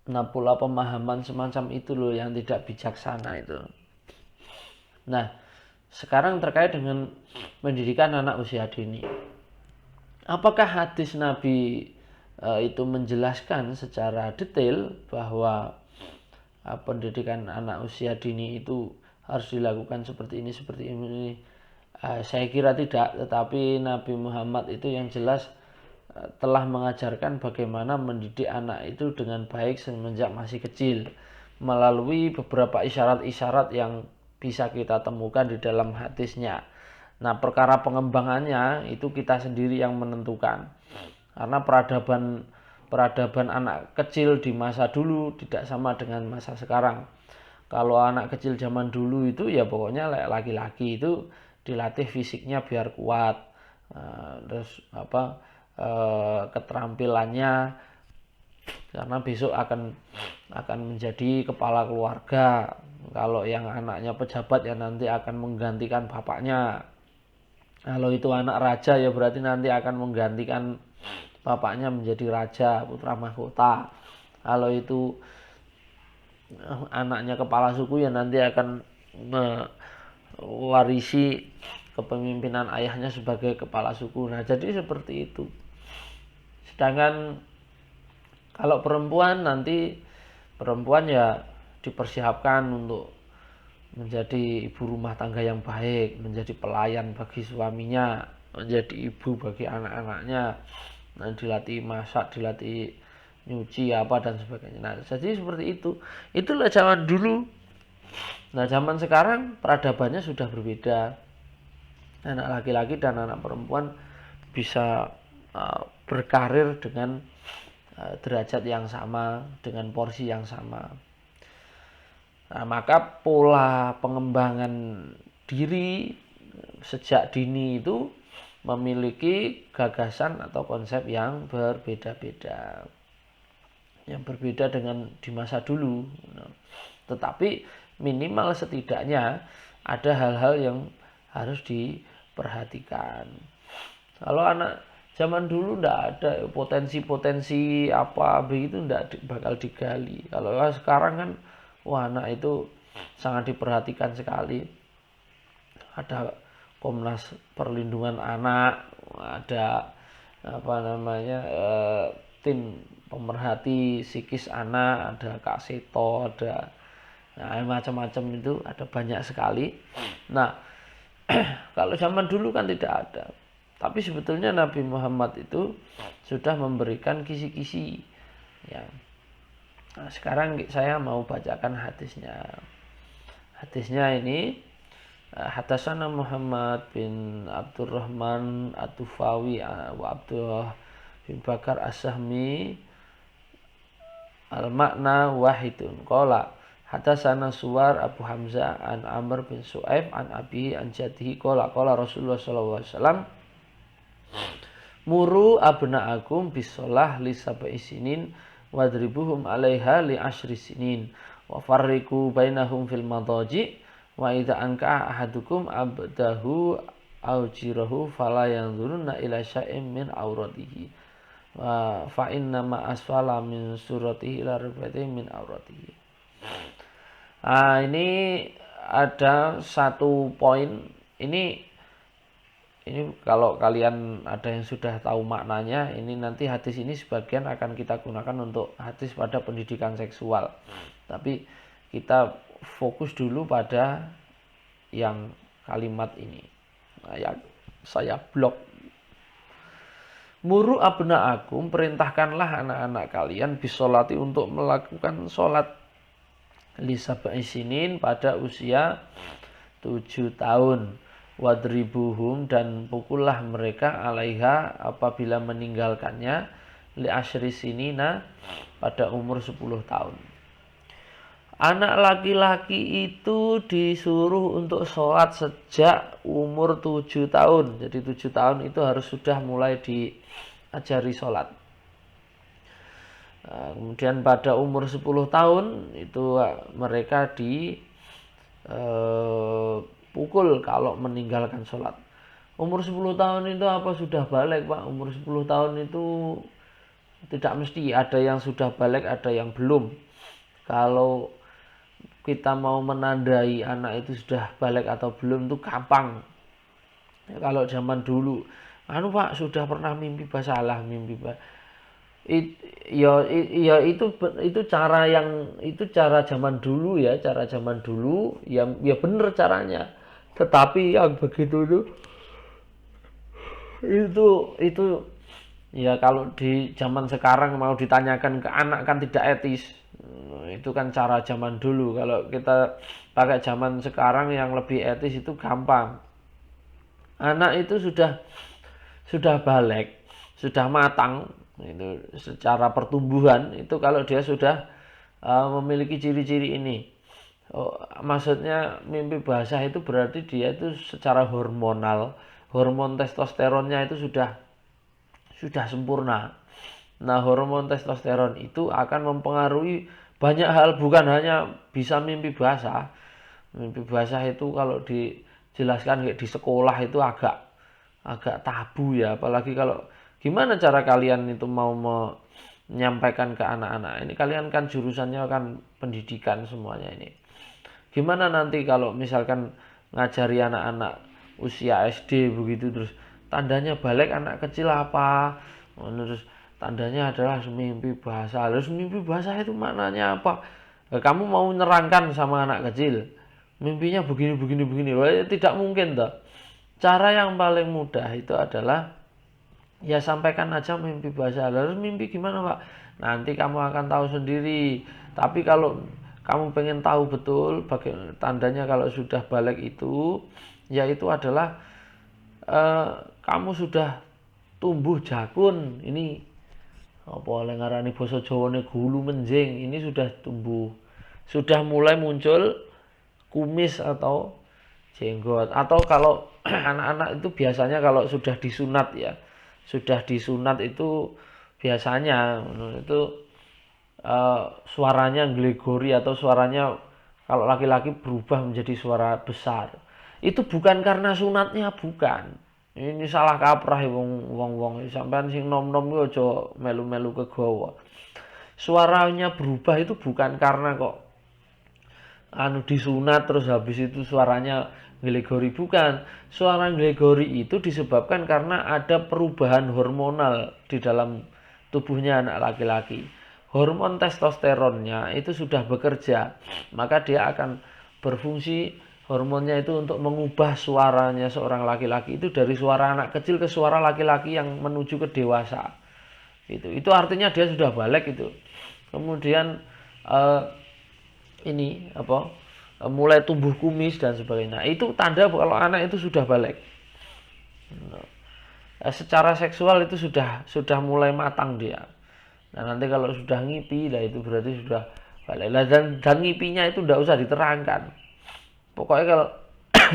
Nah, pola pemahaman semacam itu loh yang tidak bijaksana itu. Nah, sekarang terkait dengan pendidikan anak usia dini. Apakah hadis Nabi itu menjelaskan secara detail bahwa pendidikan anak usia dini itu harus dilakukan seperti ini, seperti ini? Saya kira tidak, tetapi Nabi Muhammad itu yang jelas telah mengajarkan bagaimana mendidik anak itu dengan baik semenjak masih kecil melalui beberapa isyarat-isyarat yang bisa kita temukan di dalam hadisnya. Nah, perkara pengembangannya itu kita sendiri yang menentukan. Karena peradaban anak kecil di masa dulu tidak sama dengan masa sekarang. Kalau anak kecil zaman dulu itu ya pokoknya laki-laki itu dilatih fisiknya biar kuat, terus keterampilannya, karena besok akan menjadi kepala keluarga. Kalau yang anaknya pejabat ya nanti akan menggantikan bapaknya. Kalau itu anak raja ya berarti nanti akan menggantikan bapaknya menjadi raja, putra mahkota. Kalau itu anaknya kepala suku ya nanti akan mewarisi kepemimpinan ayahnya sebagai kepala suku. Nah, jadi seperti itu. Sedangkan kalau perempuan nanti perempuan ya dipersiapkan untuk menjadi ibu rumah tangga yang baik, menjadi pelayan bagi suaminya, menjadi ibu bagi anak-anaknya. Nah, dilatih masak, dilatih nyuci apa dan sebagainya. Nah, jadi seperti itu. Itulah zaman dulu. Nah, zaman sekarang peradabannya sudah berbeda. Anak laki-laki dan anak perempuan bisa berkarir dengan derajat yang sama, dengan porsi yang sama. Nah, maka pola pengembangan diri sejak dini itu memiliki gagasan atau konsep yang berbeda-beda. Yang berbeda dengan di masa dulu. Tetapi minimal setidaknya ada hal-hal yang harus diperhatikan. Kalau anak zaman dulu tidak ada potensi-potensi apa begitu, tidak bakal digali. Kalau sekarang kan wah, anak itu sangat diperhatikan sekali. Ada Komnas Perlindungan Anak, ada tim pemerhati psikis anak, ada Kak Seto, ada macam-macam itu, ada banyak sekali. Nah, kalau zaman dulu kan tidak ada. Tapi sebetulnya Nabi Muhammad itu sudah memberikan kisi-kisi. Ya. Nah, sekarang saya mau bacakan hadisnya. Hadisnya ini Hadatsana Muhammad bin Abdurrahman At-Tufawi wa Abdullah bin Bakar As-Sahmi al-makna wahidun. Qala hadatsana Suwar Abu Hamzah an Amr bin Su'aib an Abi an Jadihi qala Rasulullah sallallahu alaihi wasallam muru abna'akum bisolah li sab'i sinin wadribuhum 'alaiha li asyri sinin wa farriqu bainahum fil madaji wa idza anka ahadukum abdahu aw jirahu fala yanzuruna ila syai'in min auratihi wa fa inna ma asfala min suratihi ila rubatihi min auratihi. Ini ada satu poin ini kalau kalian ada yang sudah tahu maknanya, ini nanti hadis ini sebagian akan kita gunakan untuk hadis pada pendidikan seksual. Tapi kita fokus dulu pada yang kalimat ini. Nah, yang saya blok. Muru abna'akum, perintahkanlah anak-anak kalian bisolati untuk melakukan sholat lisab'i sinin pada usia 7 tahun. Wadribuhum, dan pukullah mereka alaiha apabila meninggalkannya li asyri sinina pada umur 10 tahun. Anak laki-laki itu disuruh untuk sholat sejak umur 7 tahun. Jadi 7 tahun itu harus sudah mulai diajari sholat. Kemudian pada umur 10 tahun itu mereka pukul kalau meninggalkan sholat. Umur 10 tahun itu apa sudah balik, Pak? Umur 10 tahun itu Tidak mesti, ada yang sudah balik, ada yang belum. Kalau kita mau menandai anak itu sudah balik atau belum itu gampang. Kalau zaman dulu, Pak sudah pernah mimpi basalah, mimpi ya itu cara zaman dulu ya, cara zaman dulu ya bener caranya. Tetapi yang begitu itu ya kalau di zaman sekarang mau ditanyakan ke anak kan tidak etis. Itu kan cara zaman dulu. Kalau kita pakai zaman sekarang yang lebih etis itu gampang. Anak itu sudah balik, sudah matang itu secara pertumbuhan itu kalau dia sudah memiliki ciri-ciri ini. Maksudnya mimpi basah itu berarti dia itu secara hormonal, hormon testosteronnya itu sudah sempurna. Nah, hormon testosteron itu akan mempengaruhi banyak hal, bukan hanya bisa mimpi basah. Mimpi basah itu kalau dijelaskan kayak di sekolah itu agak tabu ya, apalagi kalau gimana cara kalian itu mau menyampaikan ke anak-anak. Ini kalian kan jurusannya kan pendidikan semuanya ini. Gimana nanti kalau misalkan ngajari anak-anak usia SD begitu terus tandanya balik anak kecil apa? Terus tandanya adalah mimpi basah. Terus mimpi basah itu maknanya apa? Kamu mau nerangkan sama anak kecil mimpinya begini begini begini. Wah, tidak mungkin toh. Cara yang paling mudah itu adalah ya sampaikan aja mimpi basah. Lalu mimpi gimana Pak? Nanti kamu akan tahu sendiri. Tapi kalau kamu pengen tahu betul bagaimana tandanya kalau sudah balik itu, yaitu adalah kamu sudah tumbuh jakun. Ini apa oleh ngarani basa Jawane gulu menjing. Ini sudah tumbuh. Sudah mulai muncul kumis atau jenggot. Atau kalau anak-anak itu biasanya kalau sudah disunat ya, sudah disunat itu biasanya itu suaranya glegori atau suaranya kalau laki-laki berubah menjadi suara besar. Itu bukan karena sunatnya, bukan. Ini salah kaprah wong sampean sing nom-nom yo aja melu-melu kegawa. Suaranya berubah itu bukan karena kok disunat terus habis itu suaranya glegori, bukan. Suara glegori itu disebabkan karena ada perubahan hormonal di dalam tubuhnya anak laki-laki. Hormon testosteronnya itu sudah bekerja, maka dia akan berfungsi hormonnya itu untuk mengubah suaranya seorang laki-laki itu dari suara anak kecil ke suara laki-laki yang menuju ke dewasa. Itu artinya dia sudah balik itu. Kemudian ini apa mulai tumbuh kumis dan sebagainya. Itu tanda kalau anak itu sudah balik. Secara seksual itu sudah mulai matang dia. Nah nanti kalau sudah ngipi, lah itu berarti sudah balik. Dan ngipinya itu tidak usah diterangkan. Pokoknya kalau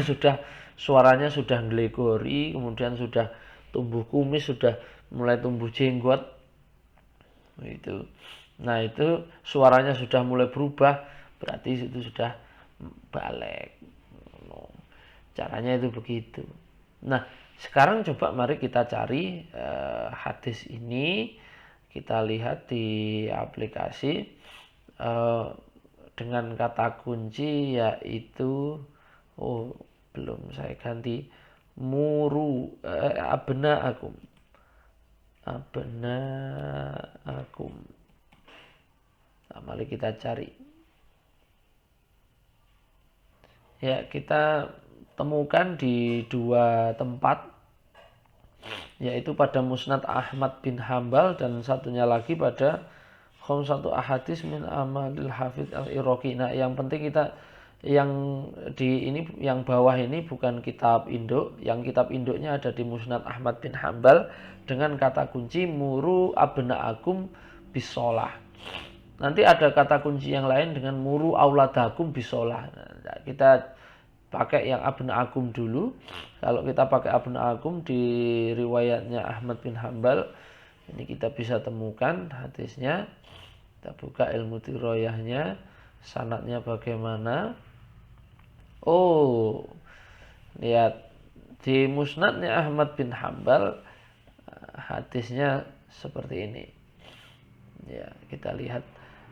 sudah suaranya sudah glegori, kemudian sudah tumbuh kumis, sudah mulai tumbuh jenggot, itu. Nah itu suaranya sudah mulai berubah, berarti itu sudah balik. Caranya itu begitu. Nah sekarang coba mari kita cari hadis ini, kita lihat di aplikasi dengan kata kunci yaitu belum saya ganti muru abnaakum. Nah, mari kita cari. Ya, kita temukan di dua tempat, yaitu pada Musnad Ahmad bin Hambal dan satunya lagi pada Khamsatu Ahadits min Amalil Hafidz Al-Iraqi. Nah, yang penting kita yang di ini yang bawah ini bukan kitab induk, yang kitab induknya ada di Musnad Ahmad bin Hambal dengan kata kunci muru abnaakum bisolah. Nanti ada kata kunci yang lain dengan muru auladakum bisolah. Nah, kita pakai yang abnaakum dulu. Kalau kita pakai abnaakum di riwayatnya Ahmad bin Hambal, ini kita bisa temukan hadisnya. Kita buka ilmu tiroyahnya, sanadnya bagaimana. Lihat di musnadnya Ahmad bin Hambal hadisnya seperti ini. Ya, kita lihat